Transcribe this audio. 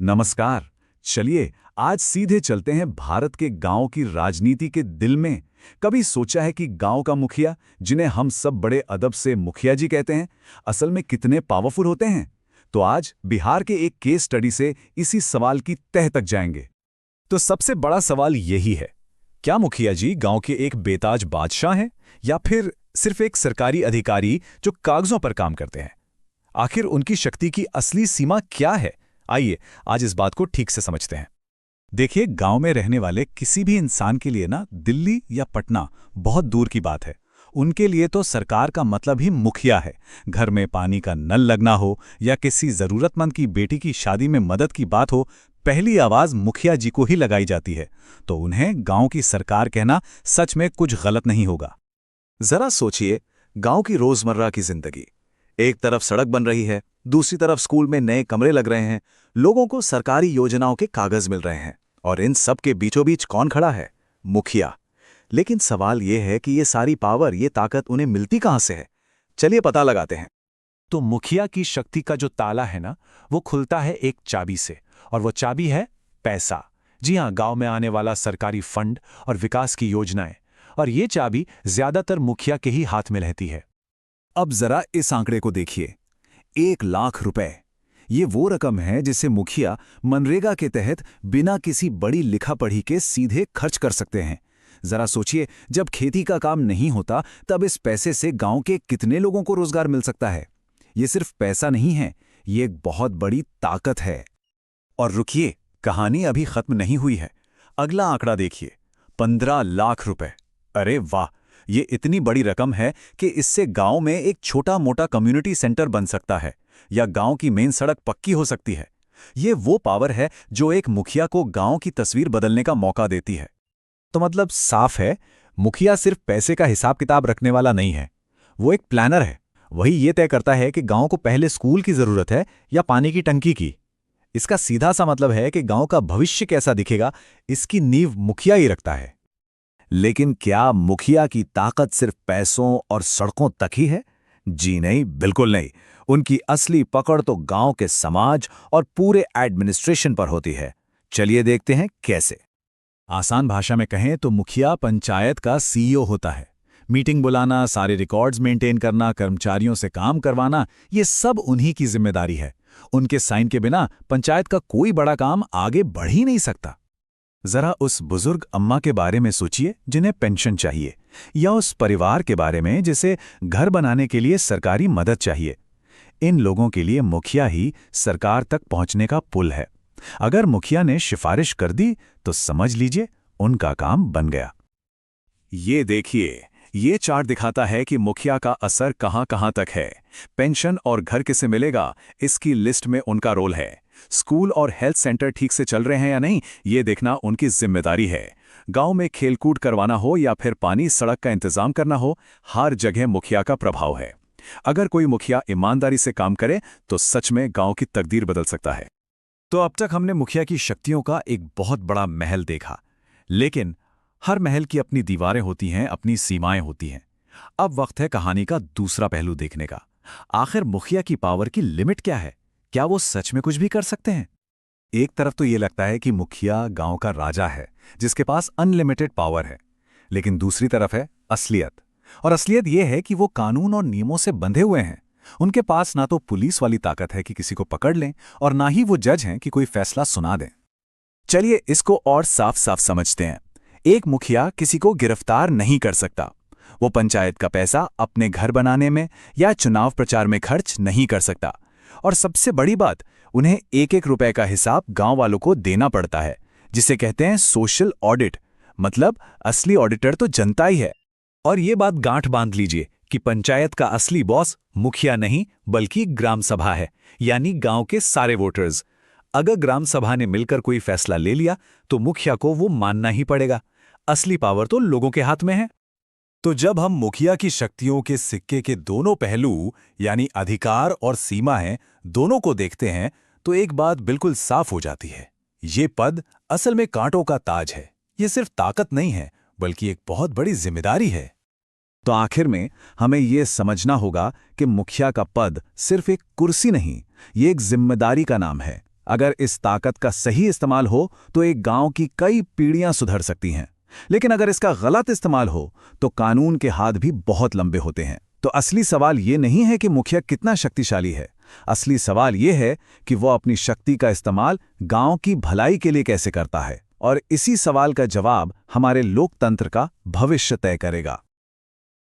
नमस्कार। चलिए आज सीधे चलते हैं भारत के गांव की राजनीति के दिल में। कभी सोचा है कि गांव का मुखिया, जिन्हें हम सब बड़े अदब से मुखिया जी कहते हैं, असल में कितने पावरफुल होते हैं? तो आज बिहार के एक केस स्टडी से इसी सवाल की तह तक जाएंगे। तो सबसे बड़ा सवाल यही है, क्या मुखिया जी गांव के एक बेताज बादशाह हैं या फिर सिर्फ एक सरकारी अधिकारी जो कागजों पर काम करते हैं? आखिर उनकी शक्ति की असली सीमा क्या है? आइए आज इस बात को ठीक से समझते हैं। देखिए, गांव में रहने वाले किसी भी इंसान के लिए ना दिल्ली या पटना बहुत दूर की बात है। उनके लिए तो सरकार का मतलब ही मुखिया है। घर में पानी का नल लगना हो या किसी जरूरतमंद की बेटी की शादी में मदद की बात हो, पहली आवाज मुखिया जी को ही लगाई जाती है। तो उन्हें गांव की सरकार कहना सच में कुछ गलत नहीं होगा। जरा सोचिए, गांव की रोजमर्रा की जिंदगी। एक तरफ सड़क बन रही है, दूसरी तरफ स्कूल में नए कमरे लग रहे हैं, लोगों को सरकारी योजनाओं के कागज मिल रहे हैं, और इन सब के बीचों बीच कौन खड़ा है? मुखिया। लेकिन सवाल यह है कि ये सारी पावर, ये ताकत उन्हें मिलती कहां से है? चलिए पता लगाते हैं। तो मुखिया की शक्ति का जो ताला है ना, वो खुलता है एक चाबी से, और वो चाबी है पैसा। जी हां, गांव में आने वाला सरकारी फंड और विकास की योजनाएं। और ये चाबी ज्यादातर मुखिया के ही हाथ में रहती है। अब जरा इस आंकड़े को देखिए, 1,00,000 रुपए। ये वो रकम है जिसे मुखिया मनरेगा के तहत बिना किसी बड़ी लिखा पढ़ी के सीधे खर्च कर सकते हैं। जरा सोचिए, जब खेती का काम नहीं होता तब इस पैसे से गांव के कितने लोगों को रोजगार मिल सकता है। ये सिर्फ पैसा नहीं है, ये एक बहुत बड़ी ताकत है। और रुकिए, कहानी अभी खत्म नहीं हुई है। अगला आंकड़ा देखिए, 15,00,000 रुपए। अरे वाह, ये इतनी बड़ी रकम है कि इससे गांव में एक छोटा मोटा कम्युनिटी सेंटर बन सकता है या गांव की मेन सड़क पक्की हो सकती है। ये वो पावर है जो एक मुखिया को गांव की तस्वीर बदलने का मौका देती है। तो मतलब साफ है, मुखिया सिर्फ पैसे का हिसाब किताब रखने वाला नहीं है, वो एक प्लानर है। वही ये तय करता है कि गांव को पहले स्कूल की जरूरत है या पानी की टंकी की। इसका सीधा सा मतलब है कि गांव का भविष्य कैसा दिखेगा, इसकी नींव मुखिया ही रखता है। लेकिन क्या मुखिया की ताकत सिर्फ पैसों और सड़कों तक ही है? जी नहीं, बिल्कुल नहीं। उनकी असली पकड़ तो गांव के समाज और पूरे एडमिनिस्ट्रेशन पर होती है। चलिए देखते हैं कैसे। आसान भाषा में कहें तो मुखिया पंचायत का सीईओ होता है। मीटिंग बुलाना, सारे रिकॉर्ड्स मेंटेन करना, कर्मचारियों से काम करवाना, ये सब उन्हीं की जिम्मेदारी है। उनके साइन के बिना पंचायत का कोई बड़ा काम आगे बढ़ ही नहीं सकता। जरा उस बुजुर्ग अम्मा के बारे में सोचिए जिन्हें पेंशन चाहिए, या उस परिवार के बारे में जिसे घर बनाने के लिए सरकारी मदद चाहिए। इन लोगों के लिए मुखिया ही सरकार तक पहुंचने का पुल है। अगर मुखिया ने सिफारिश कर दी तो समझ लीजिए उनका काम बन गया। ये देखिए, ये चार्ट दिखाता है कि मुखिया का असर कहां-कहां तक है। पेंशन और घर किसे मिलेगा, इसकी लिस्ट में उनका रोल है। स्कूल और हेल्थ सेंटर ठीक से चल रहे हैं या नहीं, ये देखना उनकी जिम्मेदारी है। गांव में खेलकूद करवाना हो या फिर पानी सड़क का इंतजाम करना हो, हर जगह मुखिया का प्रभाव है। अगर कोई मुखिया ईमानदारी से काम करे तो सच में गांव की तकदीर बदल सकता है। तो अब तक हमने मुखिया की शक्तियों का एक बहुत बड़ा महल देखा, लेकिन हर महल की अपनी दीवारें होती हैं, अपनी सीमाएं होती हैं। अब वक्त है कहानी का दूसरा पहलू देखने का। आखिर मुखिया की पावर की लिमिट क्या है? क्या वो सच में कुछ भी कर सकते हैं? एक तरफ तो ये लगता है कि मुखिया गांव का राजा है जिसके पास अनलिमिटेड पावर है, लेकिन दूसरी तरफ है असलियत। और असलियत ये है कि वो कानून और नियमों से बंधे हुए हैं। उनके पास ना तो पुलिस वाली ताकत है कि किसी को पकड़ लें, और ना ही वो जज हैं कि कोई फैसला सुना दें। चलिए इसको और साफ साफ समझते हैं। एक मुखिया किसी को गिरफ्तार नहीं कर सकता। वो पंचायत का पैसा अपने घर बनाने में या चुनाव प्रचार में खर्च नहीं कर सकता। और सबसे बड़ी बात, उन्हें एक एक रुपए का हिसाब गांव वालों को देना पड़ता है, जिसे कहते हैं सोशल ऑडिट। मतलब असली ऑडिटर तो जनता ही है। और ये बात गांठ बांध लीजिए कि पंचायत का असली बॉस मुखिया नहीं बल्कि ग्राम सभा है, यानी गांव के सारे वोटर्स। अगर ग्राम सभा ने मिलकर कोई फैसला ले लिया तो मुखिया को वो मानना ही पड़ेगा। असली पावर तो लोगों के हाथ में है। तो जब हम मुखिया की शक्तियों के सिक्के के दोनों पहलू यानी अधिकार और सीमाएं दोनों को देखते हैं तो एक बात बिल्कुल साफ हो जाती है। ये पद असल में कांटों का ताज है। ये सिर्फ ताकत नहीं है बल्कि एक बहुत बड़ी जिम्मेदारी है। तो आखिर में हमें ये समझना होगा कि मुखिया का पद सिर्फ एक कुर्सी नहीं, ये एक जिम्मेदारी का नाम है। अगर इस ताकत का सही इस्तेमाल हो तो एक गांव की कई पीढ़ियां सुधर सकती हैं, लेकिन अगर इसका गलत इस्तेमाल हो तो कानून के हाथ भी बहुत लंबे होते हैं। तो असली सवाल ये नहीं है कि मुखिया कितना शक्तिशाली है, असली सवाल ये है कि वो अपनी शक्ति का इस्तेमाल गांव की भलाई के लिए कैसे करता है। और इसी सवाल का जवाब हमारे लोकतंत्र का भविष्य तय करेगा।